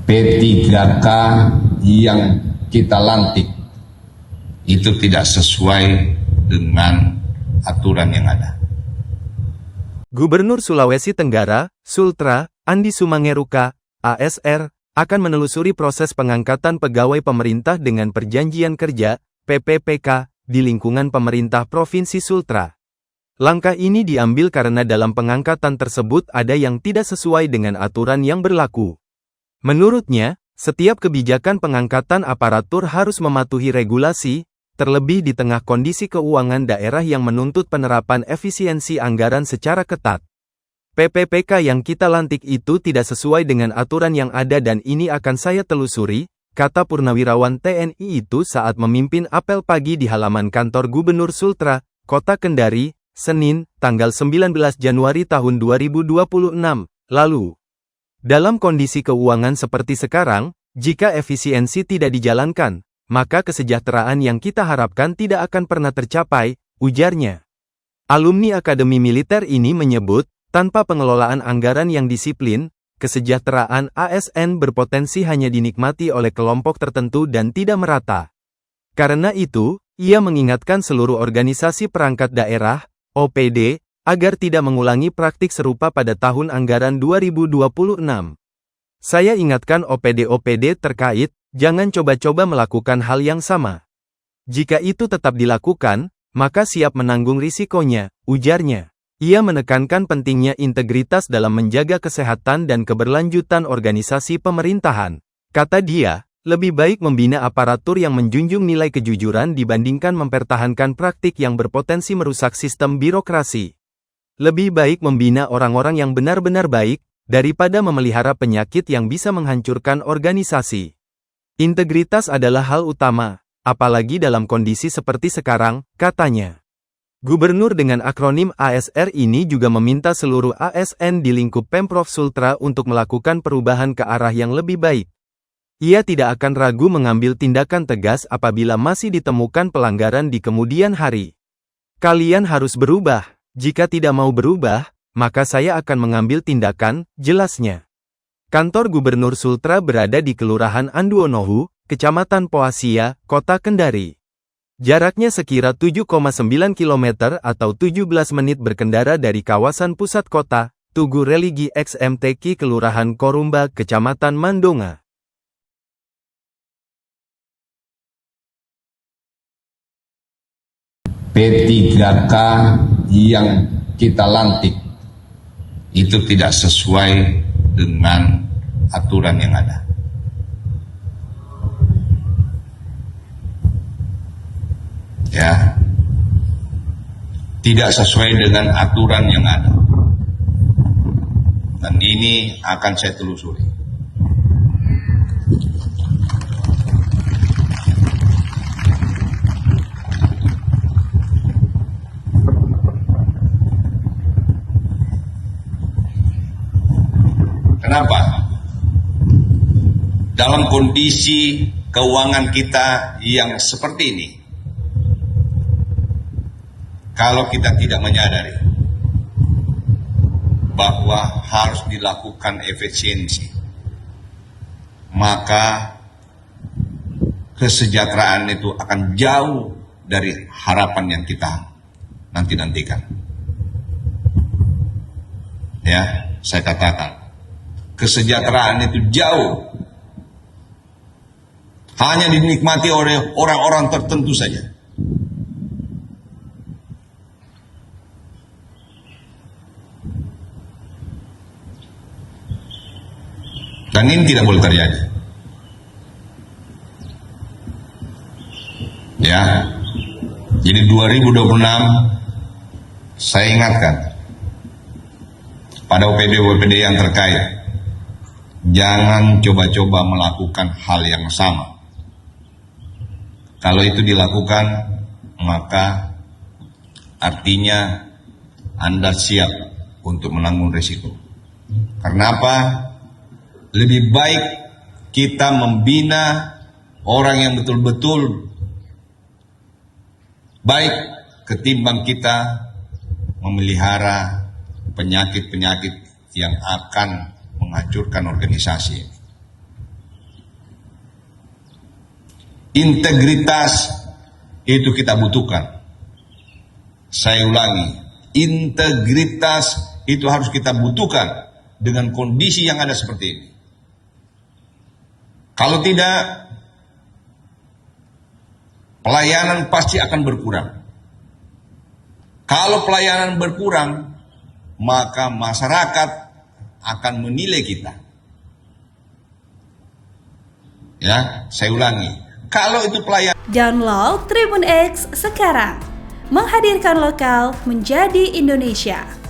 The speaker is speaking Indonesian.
P3K yang kita lantik itu tidak sesuai dengan aturan yang ada. Gubernur Sulawesi Tenggara, Sultra, Andi Sumangeruka, ASR, akan menelusuri proses pengangkatan pegawai pemerintah dengan perjanjian kerja, PPPK, di lingkungan pemerintah Provinsi Sultra. Langkah ini diambil karena dalam pengangkatan tersebut ada yang tidak sesuai dengan aturan yang berlaku. Menurutnya, setiap kebijakan pengangkatan aparatur harus mematuhi regulasi, terlebih di tengah kondisi keuangan daerah yang menuntut penerapan efisiensi anggaran secara ketat. PPPK yang kita lantik itu tidak sesuai dengan aturan yang ada dan ini akan saya telusuri, kata Purnawirawan TNI itu saat memimpin apel pagi di halaman kantor Gubernur Sultra, Kota Kendari, Senin, tanggal 19 Januari tahun 2026, lalu. Dalam kondisi keuangan seperti sekarang, jika efisiensi tidak dijalankan, maka kesejahteraan yang kita harapkan tidak akan pernah tercapai, ujarnya. Alumni Akademi Militer ini menyebut, tanpa pengelolaan anggaran yang disiplin, kesejahteraan ASN berpotensi hanya dinikmati oleh kelompok tertentu dan tidak merata. Karena itu, ia mengingatkan seluruh organisasi perangkat daerah, OPD, agar tidak mengulangi praktik serupa pada tahun anggaran 2026. Saya ingatkan OPD-OPD terkait, jangan coba-coba melakukan hal yang sama. Jika itu tetap dilakukan, maka siap menanggung risikonya, ujarnya. Ia menekankan pentingnya integritas dalam menjaga kesehatan dan keberlanjutan organisasi pemerintahan. Kata dia, lebih baik membina aparatur yang menjunjung nilai kejujuran dibandingkan mempertahankan praktik yang berpotensi merusak sistem birokrasi. Lebih baik membina orang-orang yang benar-benar baik, daripada memelihara penyakit yang bisa menghancurkan organisasi. Integritas adalah hal utama, apalagi dalam kondisi seperti sekarang, katanya. Gubernur dengan akronim ASR ini juga meminta seluruh ASN di lingkup Pemprov Sultra untuk melakukan perubahan ke arah yang lebih baik. Ia tidak akan ragu mengambil tindakan tegas apabila masih ditemukan pelanggaran di kemudian hari. Kalian harus berubah, jika tidak mau berubah, maka saya akan mengambil tindakan, jelasnya. Kantor Gubernur Sultra berada di Kelurahan Anduonohu, Kecamatan Poasia, Kota Kendari. Jaraknya sekira 7,9 km atau 17 menit berkendara dari kawasan pusat kota, Tugu Religi XMTQ Kelurahan Korumba, Kecamatan Mandonga. P3K yang kita lantik itu tidak sesuai dengan aturan yang ada. Ya, tidak sesuai dengan aturan yang ada. Dan ini akan saya telusuri. Kenapa? Dalam kondisi keuangan kita yang seperti ini, kalau kita tidak menyadari bahwa harus dilakukan efisiensi, maka kesejahteraan itu akan jauh dari harapan yang kita nantikan. Ya, saya katakan, kesejahteraan itu jauh hanya dinikmati oleh orang-orang tertentu saja. Dan ini tidak boleh terjadi. Ya, jadi 2026 saya ingatkan pada OPD-OPD yang terkait, jangan coba-coba melakukan hal yang sama. Kalau itu dilakukan, maka artinya Anda siap untuk menanggung risiko. Karena apa? Lebih baik kita membina orang yang betul-betul baik ketimbang kita memelihara penyakit-penyakit yang akan menghancurkan organisasi. Integritas itu kita butuhkan. Saya ulangi, integritas itu harus kita butuhkan dengan kondisi yang ada seperti ini. Kalau tidak, pelayanan pasti akan berkurang. Kalau pelayanan berkurang, maka masyarakat akan menilai kita. Ya, saya ulangi. Kalau itu pelayanan. Download Tribun X sekarang. Menghadirkan lokal menjadi Indonesia.